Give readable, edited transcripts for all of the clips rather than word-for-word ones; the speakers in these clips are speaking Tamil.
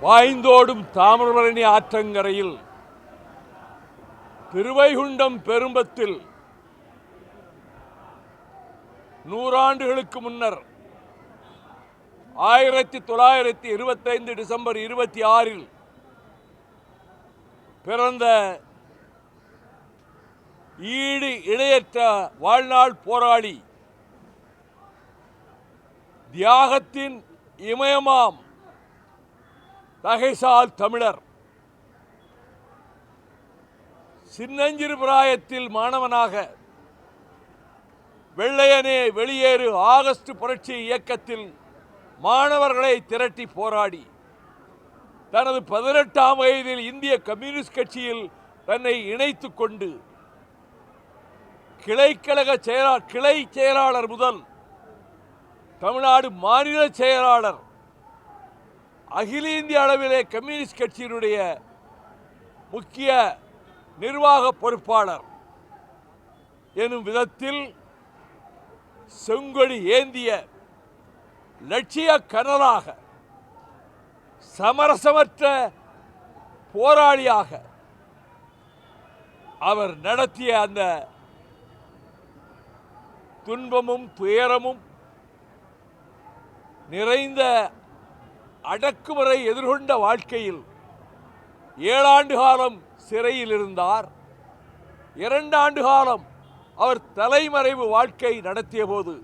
பாய்ந்தோடும் தாமிரபரணி ஆற்றங்கரையில் திருவைகுண்டம் பெரும்பத்தில் 100 ஆண்டுகளுக்கு முன்னர் 1925 டிசம்பர் 26 பிறந்த ஈடு இணையற்ற வாழ்நாள் போராளி, தியாகத்தின் இமயமாம் தகைசால் தமிழர், சின்னஞ்சிறு பிராயத்தில் மாணவனாக வெள்ளையனே வெளியேறு ஆகஸ்ட் புரட்சி இயக்கத்தில் மாணவர்களை திரட்டி போராடி தனது 18ஆம் வயதில் இந்திய கம்யூனிஸ்ட் கட்சியில் தன்னை இணைத்துக் கொண்டு கிளை செயலாளர் முதல் தமிழ்நாடு மாநில செயலாளர், அகில இந்திய அளவிலே கம்யூனிஸ்ட் கட்சியினுடைய முக்கிய நிர்வாக பொறுப்பாளர் எனும் விதத்தில் செங்கொடி ஏந்திய லட்சிய கனலாக, சமரசமற்ற போராளியாக அவர் நடத்திய அந்த துன்பமும் துயரமும் நிறைந்த அடக்குமுறை எதிர்கொண்ட வாழ்க்கையில் 7 ஆண்டு காலம் சிறையில் இருந்தார். 2 ஆண்டு காலம் அவர் தலைமறைவு வாழ்க்கை நடத்திய போது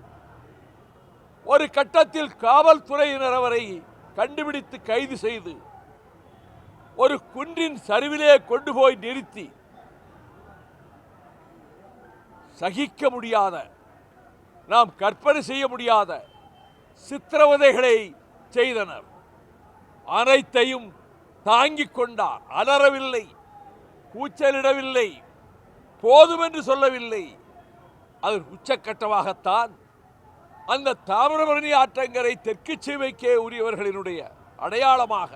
ஒரு கட்டத்தில் காவல்துறையினர் அவரை கண்டுபிடித்து கைது செய்து ஒரு குன்றின் சரிவிலே கொண்டு போய் நிறுத்தி சகிக்க முடியாத, நாம் கற்பனை செய்ய முடியாத சித்திரவதைகளை செய்தனர். அனைத்தையும் தாங்கிக் கொண்டார். அலறவில்லை, கூச்சலிடவில்லை, போதும் என்று சொல்லவில்லை. அதன் உச்சக்கட்டமாகத்தான் அந்த தாமிரபரணி ஆற்றங்கரை தெற்கு சீமைக்கே உரியவர்களினுடைய அடையாளமாக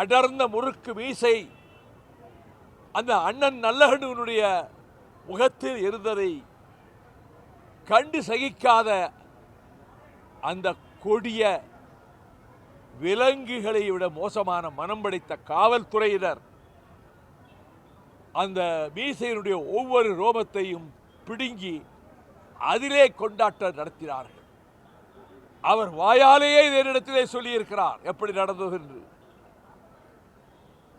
அடர்ந்த முறுக்கு மீசை அந்த அண்ணன் நல்லகண்ணுவனுடைய முகத்தில் இருந்ததை கண்டு சகிக்காத அந்த கொடிய விலங்குகளை விட மோசமான மனம் படைத்த காவல்துறையினர் அந்த மீசையினுடைய ஒவ்வொரு ரோமத்தையும் பிடுங்கி அதிலே கொண்டாட்டம் நடத்தினார்கள். அவர் வாயாலேயே இதனிடத்திலே சொல்லியிருக்கிறார் எப்படி நடந்தது என்று.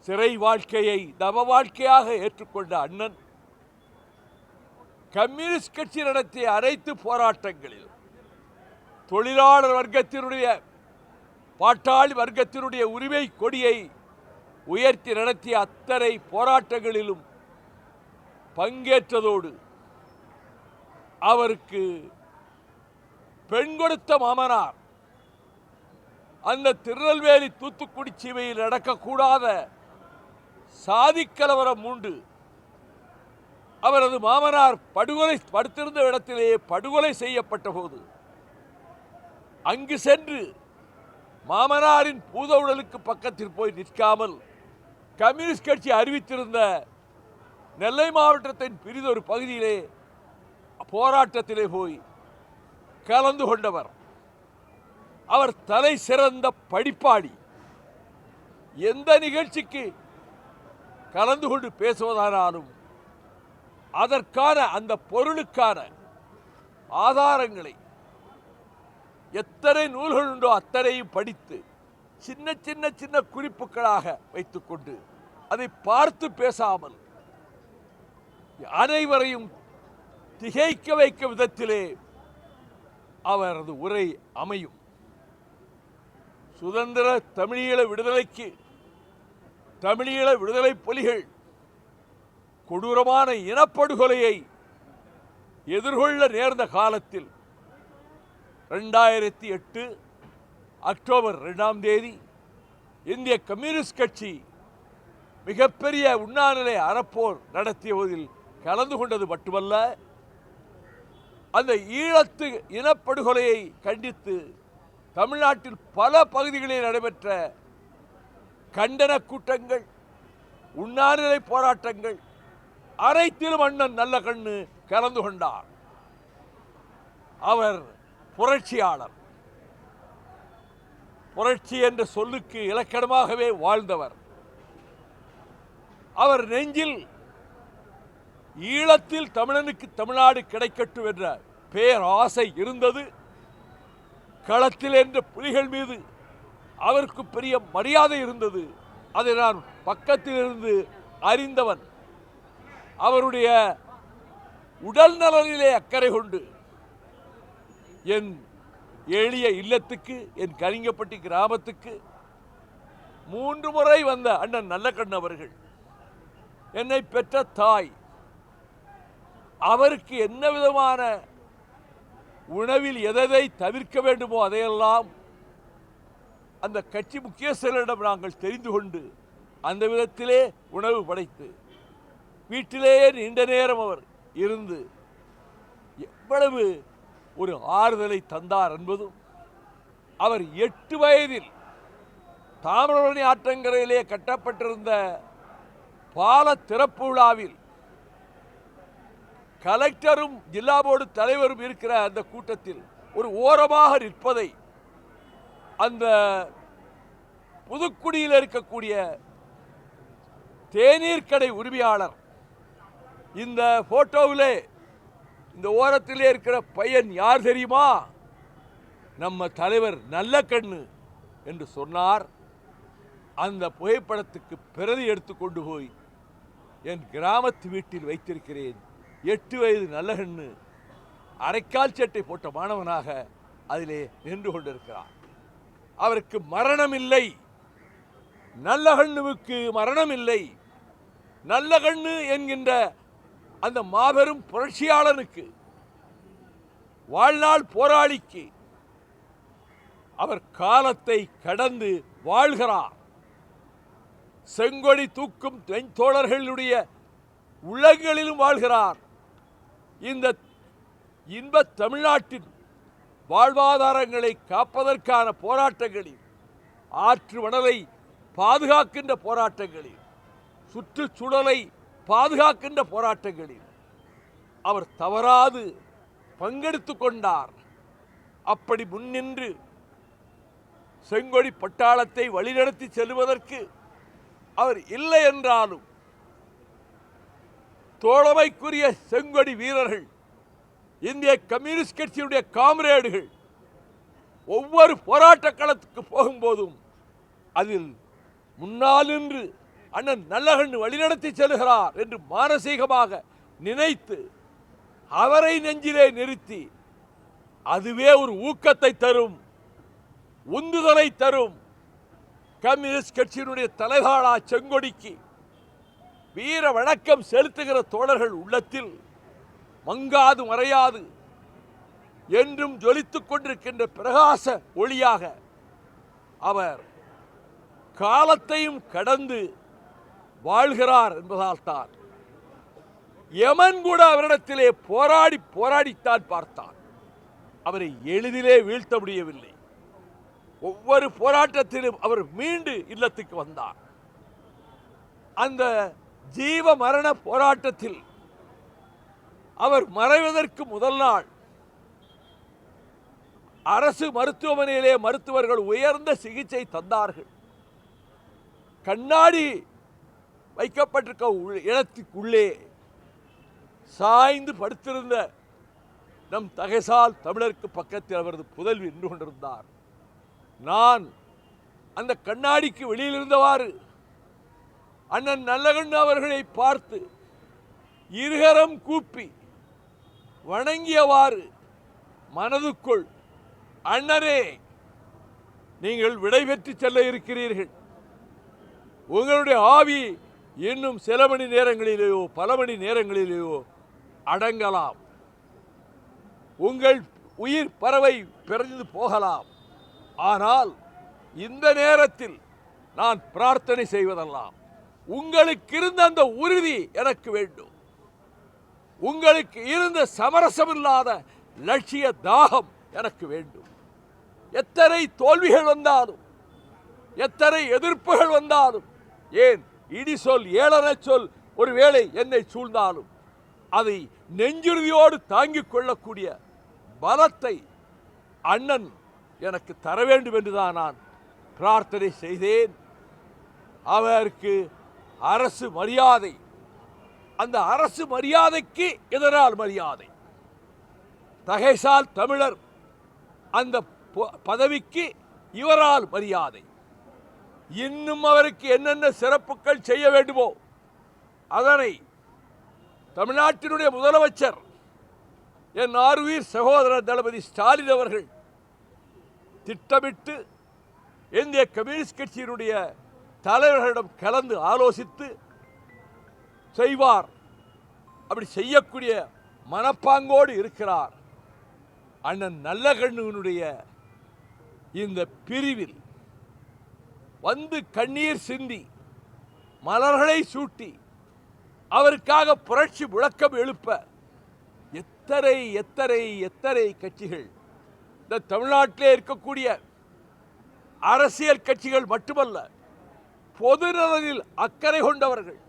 சிறை வாழ்க்கையை தவ வாழ்க்கையாக ஏற்றுக்கொண்ட அண்ணன் கம்யூனிஸ்ட் கட்சி நடத்திய அனைத்து போராட்டங்களில் தொழிலாளர் வர்க்கத்தினுடைய, பாட்டாளி வர்க்கத்தினுடைய உரிமை கொடியை உயர்த்தி நடத்திய அத்தனை போராட்டங்களிலும் பங்கேற்றதோடு அவருக்கு பெண் கொடுத்த மாமனார் அந்த திருநெல்வேலி தூத்துக்குடி சீமையில் நடக்கக்கூடாத சாதிக்கலவரம் உண்டு. அவரது மாமனார் படுத்திருந்த இடத்திலேயே படுகொலை செய்யப்பட்ட போது அங்கு சென்று மாமனாரின் பூதவுடலுக்கு பக்கத்தில் போய் நிற்காமல் கம்யூனிஸ்ட் கட்சி அறிவித்திருந்த நெல்லை மாவட்டத்தின் பிரிதொரு பகுதியிலே போராட்டத்திலே போய் கலந்து கொண்டவர். அவர் தலை சிறந்த படிப்பாளி. எந்த நிகழ்ச்சிக்கு கலந்து கொண்டு பேசுவதானாலும் அதற்கான அந்த பொருளுக்கான ஆதாரங்களை எத்தனை நூல்கள் உண்டோ அத்தனையும் படித்து சின்ன சின்ன சின்ன குறிப்புகளாக வைத்துக்கொண்டு அதை பார்த்து பேசாமல் அனைவரையும் திகைக்க வைக்கும் விதத்திலே அவரது உரை அமையும். சுதந்திர தமிழீழ விடுதலைக்கு தமிழீழ விடுதலை புலிகள் கொடூரமான இனப்படுகொலையை எதிர்கொள்ள நேர்ந்த காலத்தில் 2008 அக்டோபர் 2ஆம் தேதி இந்திய கம்யூனிஸ்ட் கட்சி மிகப்பெரிய உண்ணாநிலை அறப்போர் நடத்தியதில் கலந்து கொண்டது மட்டுமல்ல, அந்த ஈழத்து இனப்படுகொலையை கண்டித்து தமிழ்நாட்டில் பல பகுதிகளில் நடைபெற்ற கண்டன கூட்டங்கள், உண்ணாநிலை போராட்டங்கள் அனைத்திலும் அண்ணன் நல்லகண்ணு கலந்து கொண்டார். அவர் புரட்சியாளர். புரட்சி என்ற சொல்லுக்கு இலக்கணமாகவே வாழ்ந்தவர். அவர் நெஞ்சில் ஈழத்தில் தமிழனுக்கு தமிழ்நாடு கிடைக்கட்டும் என்ற பேராசை இருந்தது. களத்தில் என்ற புலிகள் மீது அவருக்கு பெரிய மரியாதை இருந்தது. அதை நான் பக்கத்தில் இருந்து அறிந்தவன். அவருடைய உடல் நலனிலே அக்கறை கொண்டு என் எளிய இல்லத்துக்கு, என் கலிங்கப்பட்டி கிராமத்துக்கு 3 முறை வந்த அண்ணன் நல்லக்கண்ணு அவர்கள், என்னை பெற்ற தாய், அவருக்கு என்ன விதமான உணவில் எதை தவிர்க்க வேண்டுமோ அதையெல்லாம் அந்த கட்சி முக்கியஸ்தர்களிடம் நாங்கள் தெரிந்து கொண்டு அந்த விதத்திலே உணவு படைத்து வீட்டிலேயே நீண்ட நேரம் அவர் இருந்து எவ்வளவு ஒரு ஆறுதலை தந்தார் என்பதும், அவர் 8 வயதில் தாமிரபரணி ஆற்றங்கரையிலே கட்டப்பட்டிருந்த பால திறப்பு விழாவில் கலெக்டரும் ஜில்லா போர்டு தலைவரும் இருக்கிற அந்த கூட்டத்தில் ஒரு ஓரமாக நிற்பதை அந்த புதுக்குடியில் இருக்கக்கூடிய தேநீர் கடை உரிமையாளர், இந்த போட்டோவிலே இந்த ஓரத்திலே இருக்கிற பையன் யார் தெரியுமா? நம்ம தலைவர் நல்லக்கண்ணு என்று சொன்னார். அந்த புகைப்படத்துக்கு பிரதி எடுத்து கொண்டு போய் என் கிராமத்து வீட்டில் வைத்திருக்கிறேன். 8 வயது நல்லகண்ணு அரைக்கால் சட்டை போட்ட மாணவனாக அதிலே நின்று கொண்டிருக்கிறார். அவருக்கு மரணம் இல்லை, நல்லகண்ணுவுக்கு மரணம் இல்லை. நல்லகண்ணு என்கின்ற அந்த மாபெரும் புரட்சியாளனுக்கு, வாழ்நாள் போராளிக்கு அவர் காலத்தை கடந்து வாழ்கிறார். செங்கொடி தூக்கும் தோழர்களுடைய உள்ளங்களிலும் வாழ்கிறார். இந்த இன்ப தமிழ்நாட்டின் வாழ்வாதாரங்களை காப்பதற்கான போராட்டங்களில், ஆற்று மணலை பாதுகாக்கின்ற போராட்டங்களில், சுற்றுச்சூழலை பாதுகாக்கின்ற போராட்டங்களில் அவர் தவறாது பங்கெடுத்துக் கொண்டார். அப்படி முன்னின்று செங்கொடி பட்டாளத்தை வழிநடத்தி செல்வதற்கு அவர் இல்லை என்றாலும் தோழமைக்குரிய செங்கொடி வீரர்கள், இந்திய கம்யூனிஸ்ட் கட்சியுடைய காம்ரேடுகள் ஒவ்வொரு போராட்ட களத்துக்கு போகும்போதும் அதில் முன்னால் நின்று அண்ணன் நல்லகண்ணு வழிநடத்தி செல்கிறார் என்று மானசீகமாக நினைத்து அவரை நெஞ்சிலே நிறுத்தி, அதுவே ஒரு ஊக்கத்தை தரும், உந்துதலை தரும். கம்யூனிஸ்ட் கட்சியினுடைய தலைகாலா செங்கொடிக்கு வீர வணக்கம் செலுத்துகிற தோழர்கள் உள்ளத்தில் மங்காது மறையாது என்றும் ஜொலித்துக் கொண்டிருக்கின்ற பிரகாச ஒளியாக அவர் காலத்தையும் கடந்து வாழ்கிறார் என்பதால் தான் யமன் கூட அவரிடத்திலே போராடித்தான் பார்த்தான். அவரை எளிதிலே வீழ்த்த முடியவில்லை. ஒவ்வொரு போராட்டத்திலும் அவர் மீண்டு இல்லத்துக்கு வந்தார். அந்த ஜீவ மரண போராட்டத்தில் அவர் மறைவதற்கு முதல் நாள் அரசு மருத்துவமனையிலே மருத்துவர்கள் உயர்ந்த சிகிச்சை தந்தார்கள். கண்ணாடி வைக்கப்பட்டிருக்க இடத்துக்குள்ளே சாய்ந்து படுத்திருந்த நம் தகைசால் தமிழருக்கு பக்கத்தில் அவரது புதல்வி நின்று கொண்டிருந்தார். நான் அந்த கண்ணாடிக்கு வெளியில் இருந்தவாறு அண்ணன் நல்லகண்ணு அவர்களை பார்த்து இருகரம் கூப்பி வணங்கியவாறு மனதுக்குள், அண்ணரே, நீங்கள் விடைபெற்று செல்ல இருக்கிறீர்கள். உங்களுடைய ஆவி இன்னும் சில மணி நேரங்களிலேயோ பல மணி நேரங்களிலேயோ அடங்கலாம். உங்கள் உயிர் பறவை பிறந்து போகலாம். ஆனால் இந்த நேரத்தில் நான் பிரார்த்தனை செய்வதெல்லாம், உங்களுக்கு இருந்த அந்த உறுதி எனக்கு வேண்டும். உங்களுக்கு இருந்த சமரசமில்லாத லட்சிய தாகம் எனக்கு வேண்டும். எத்தனை தோல்விகள் வந்தாலும், எத்தனை எதிர்ப்புகள் வந்தாலும், ஏன் இடி சொல் ஏளன சொல் ஒருவேளை என்னை சூழ்ந்தாலும் அதை நெஞ்சுறுதியோடு தாங்கிக் கொள்ளக்கூடிய பலத்தை அண்ணன் எனக்கு தர வேண்டும் என்றுதான் நான் பிரார்த்தனை செய்தேன். அவருக்கு அரசு மரியாதை, அந்த அரசு மரியாதைக்கு எதனால் மரியாதை, தகைசால் தமிழர் அந்த பதவிக்கு இவரால் மரியாதை. இன்னும் அவருக்கு என்னென்ன சிறப்புகள் செய்ய வேண்டுமோ அதனை தமிழ்நாட்டினுடைய முதலமைச்சர் என் ஆருயிர் சகோதரர் தளபதி ஸ்டாலின் அவர்கள் திட்டமிட்டு இந்திய கம்யூனிஸ்ட் கட்சியினுடைய தலைவர்களிடம் கலந்து ஆலோசித்து செய்வார். அப்படி செய்யக்கூடிய மனப்பாங்கோடு இருக்கிறார். அண்ணன் நல்லகண்ணுவினுடைய இந்த பிரிவில் வந்து கண்ணீர் சிந்தி மலர்களை சூட்டி அவருக்காக புரட்சி முழக்கம் எழுப்ப எத்தனை எத்தனை எத்தனை கட்சிகள், இந்த தமிழ்நாட்டிலே இருக்கக்கூடிய அரசியல் கட்சிகள் மட்டுமல்ல, பொது நலனில் அக்கறை கொண்டவர்கள்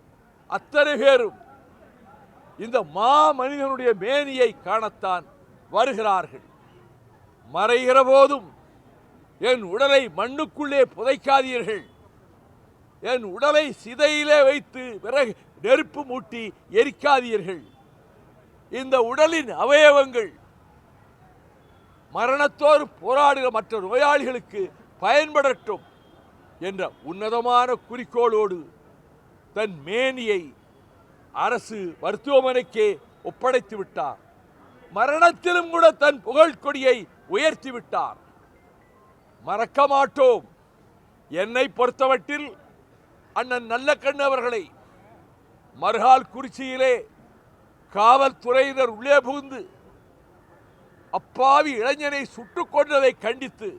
அத்தனை பேரும் இந்த மாமனிதனுடைய மேனியை காணத்தான் வருகிறார்கள். மறைகிற போதும் என் உடலை மண்ணுக்குள்ளே புதைக்காதீர்கள், என் உடலை சிதையிலே வைத்து விறகு நெருப்பு மூட்டி எரிக்காதீர்கள், இந்த உடலின் அவயவங்கள் மரணத்தோடு போராடுகிற மற்ற நோயாளிகளுக்கு பயன்படட்டும் என்ற உன்னதமான குறிக்கோளோடு தன் மேனியை அரசு மருத்துவமனைக்கே ஒப்படைத்து விட்டார். மரணத்திலும் கூட தன் புகழ் கொடியை உயர்த்தி விட்டார். மறக்க மாட்டோம். என்னை பொறுத்தமட்டில் அண்ணன் நல்லகண்ணு அவர்களை மறுகால் குறிச்சியிலே காவல்துறையினர் உள்ளே புகுந்து அப்பாவி இளைஞனை சுட்டுக் கொன்றதை கண்டித்து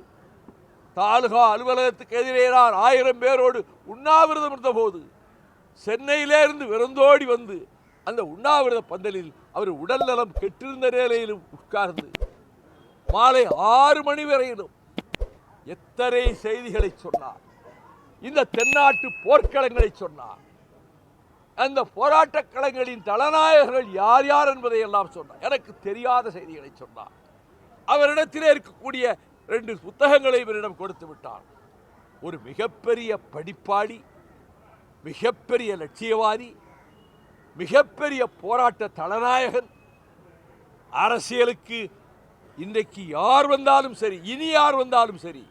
தாலுகா அலுவலகத்துக்கு எதிரே நான் 1000 பேரோடு உண்ணாவிரதம் இருந்தபோது சென்னையிலே இருந்து விருந்தோடி வந்து அந்த உண்ணாவிரத பந்தலில் அவர் உடல் நலம் கெட்டிருந்த நிலையிலும் உட்கார்ந்து மாலை 6 மணி வரையிலும் எத்தனை செய்திகளை சொன்னார். இந்த தென்னாட்டு போர்க்களங்களை சொன்னார். அந்த போராட்ட களங்களின் தலநாயகர்கள் யார் யார் என்பதை எல்லாம் சொன்னார். எனக்கு தெரியாத செய்திகளை சொன்னார். அவரிடத்திலே இருக்கக்கூடிய 2 புத்தகங்களை இவரிடம் கொடுத்து விட்டார். ஒரு மிகப்பெரிய படிப்பாளி, மிகப்பெரிய லட்சியவாதி, மிகப்பெரிய போராட்ட தலநாயகன். அரசியலுக்கு இன்றைக்கு யார் வந்தாலும் சரி, இனி யார் வந்தாலும் சரி,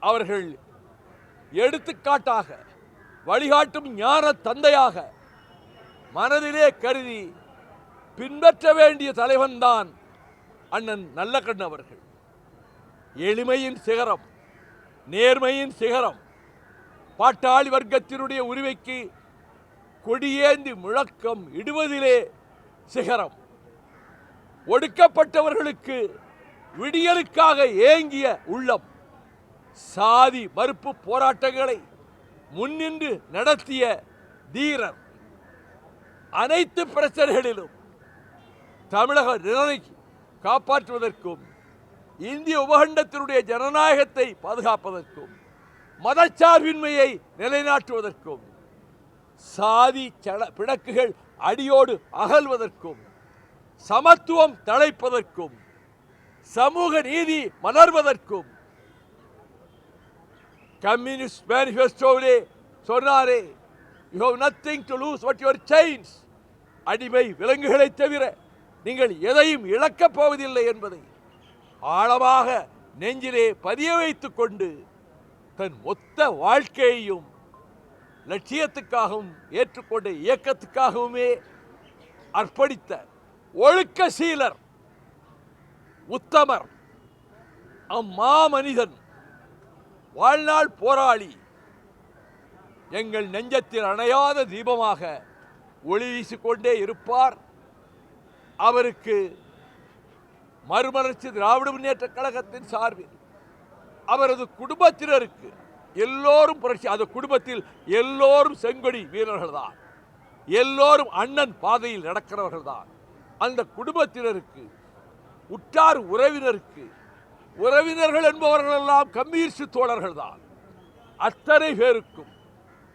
அவர்கள் எடுத்துக்காட்டாக வழிகாட்டும் ஞான தந்தையாக மனதிலே கருதி பின்பற்ற வேண்டிய தலைவன்தான் அண்ணன் நல்லகண்ணு அவர்கள். எளிமையின் சிகரம், நேர்மையின் சிகரம், பாட்டாளி வர்க்கத்தினுடைய உரிமைக்கு கொடியேந்தி முழக்கம் இடுவதிலே சிகரம், ஒடுக்கப்பட்டவர்களுக்கு விடியலுக்காக ஏங்கிய உள்ளம், சாதி மறுப்பு போராட்டங்களை முன்னின்று நடத்திய தீரர், அனைத்து பிரச்சனைகளிலும் தமிழக நிலையை காப்பாற்றுவதற்கும் இந்திய உபகண்டத்தினுடைய ஜனநாயகத்தை பாதுகாப்பதற்கும் மதச்சார்பின்மையை நிலைநாட்டுவதற்கும் சாதி பிணக்குகள் அடியோடு அகல்வதற்கும் சமத்துவம் தழைப்பதற்கும் சமூக நீதி மலர்வதற்கும் கம்யூனிஸ்ட் மேனிஃபெஸ்டோவிலே சொன்னாரே, you have nothing to lose but your chains. அடிமை விலங்குகளை தவிர நீங்கள் எதையும் இழக்கப் போவதில்லை என்பதை ஆழமாக நெஞ்சிலே பதிய வைத்துக் கொண்டு தன் மொத்த வாழ்க்கையையும் லட்சியத்துக்காகவும் ஏற்றுக்கொண்ட இயக்கத்துக்காகவுமே அர்ப்பணித்த ஒழுக்க சீலர், உத்தமர், அம்மாமனிதன், வாழ்நாள் போராளி, எங்கள் நெஞ்சத்தில் அணையாத தீபமாக ஒளி வீசிக்கொண்டே இருப்பார். அவருக்கு மறுமலர்ச்சி திராவிட முன்னேற்ற கழகத்தின் சார்பில் அவரது குடும்பத்தினருக்கு எல்லோரும் புரட்சி, அந்த குடும்பத்தில் எல்லோரும் செங்கொடி வீரர்கள் தான், எல்லோரும் அண்ணன் பாதையில் நடக்கிறவர்கள் தான். அந்த குடும்பத்தினருக்கு, உற்றார் உறவினருக்கு, உறவினர்கள் என்பவர்கள் எல்லாம் கம்யூனிஸ்ட் தோழர்கள் தான். அத்தனை பேருக்கும்,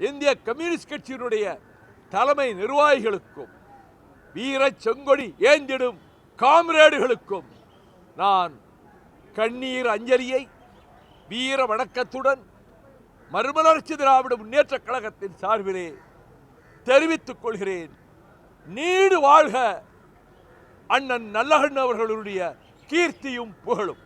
இந்திய கம்யூனிஸ்ட் கட்சியினுடைய தலைமை நிர்வாகிகளுக்கும், வீர செங்கொடி ஏந்திடும் காம்ரேடுகளுக்கும் நான் கண்ணீர் அஞ்சலியை வீர வணக்கத்துடன் மறுமலர்ச்சி திராவிட முன்னேற்ற கழகத்தின் சார்பிலே தெரிவித்துக் கொள்கிறேன். நீடு வாழ்க அண்ணன் நல்லகண்ணு அவர்களுடைய கீர்த்தியும் புகழும்.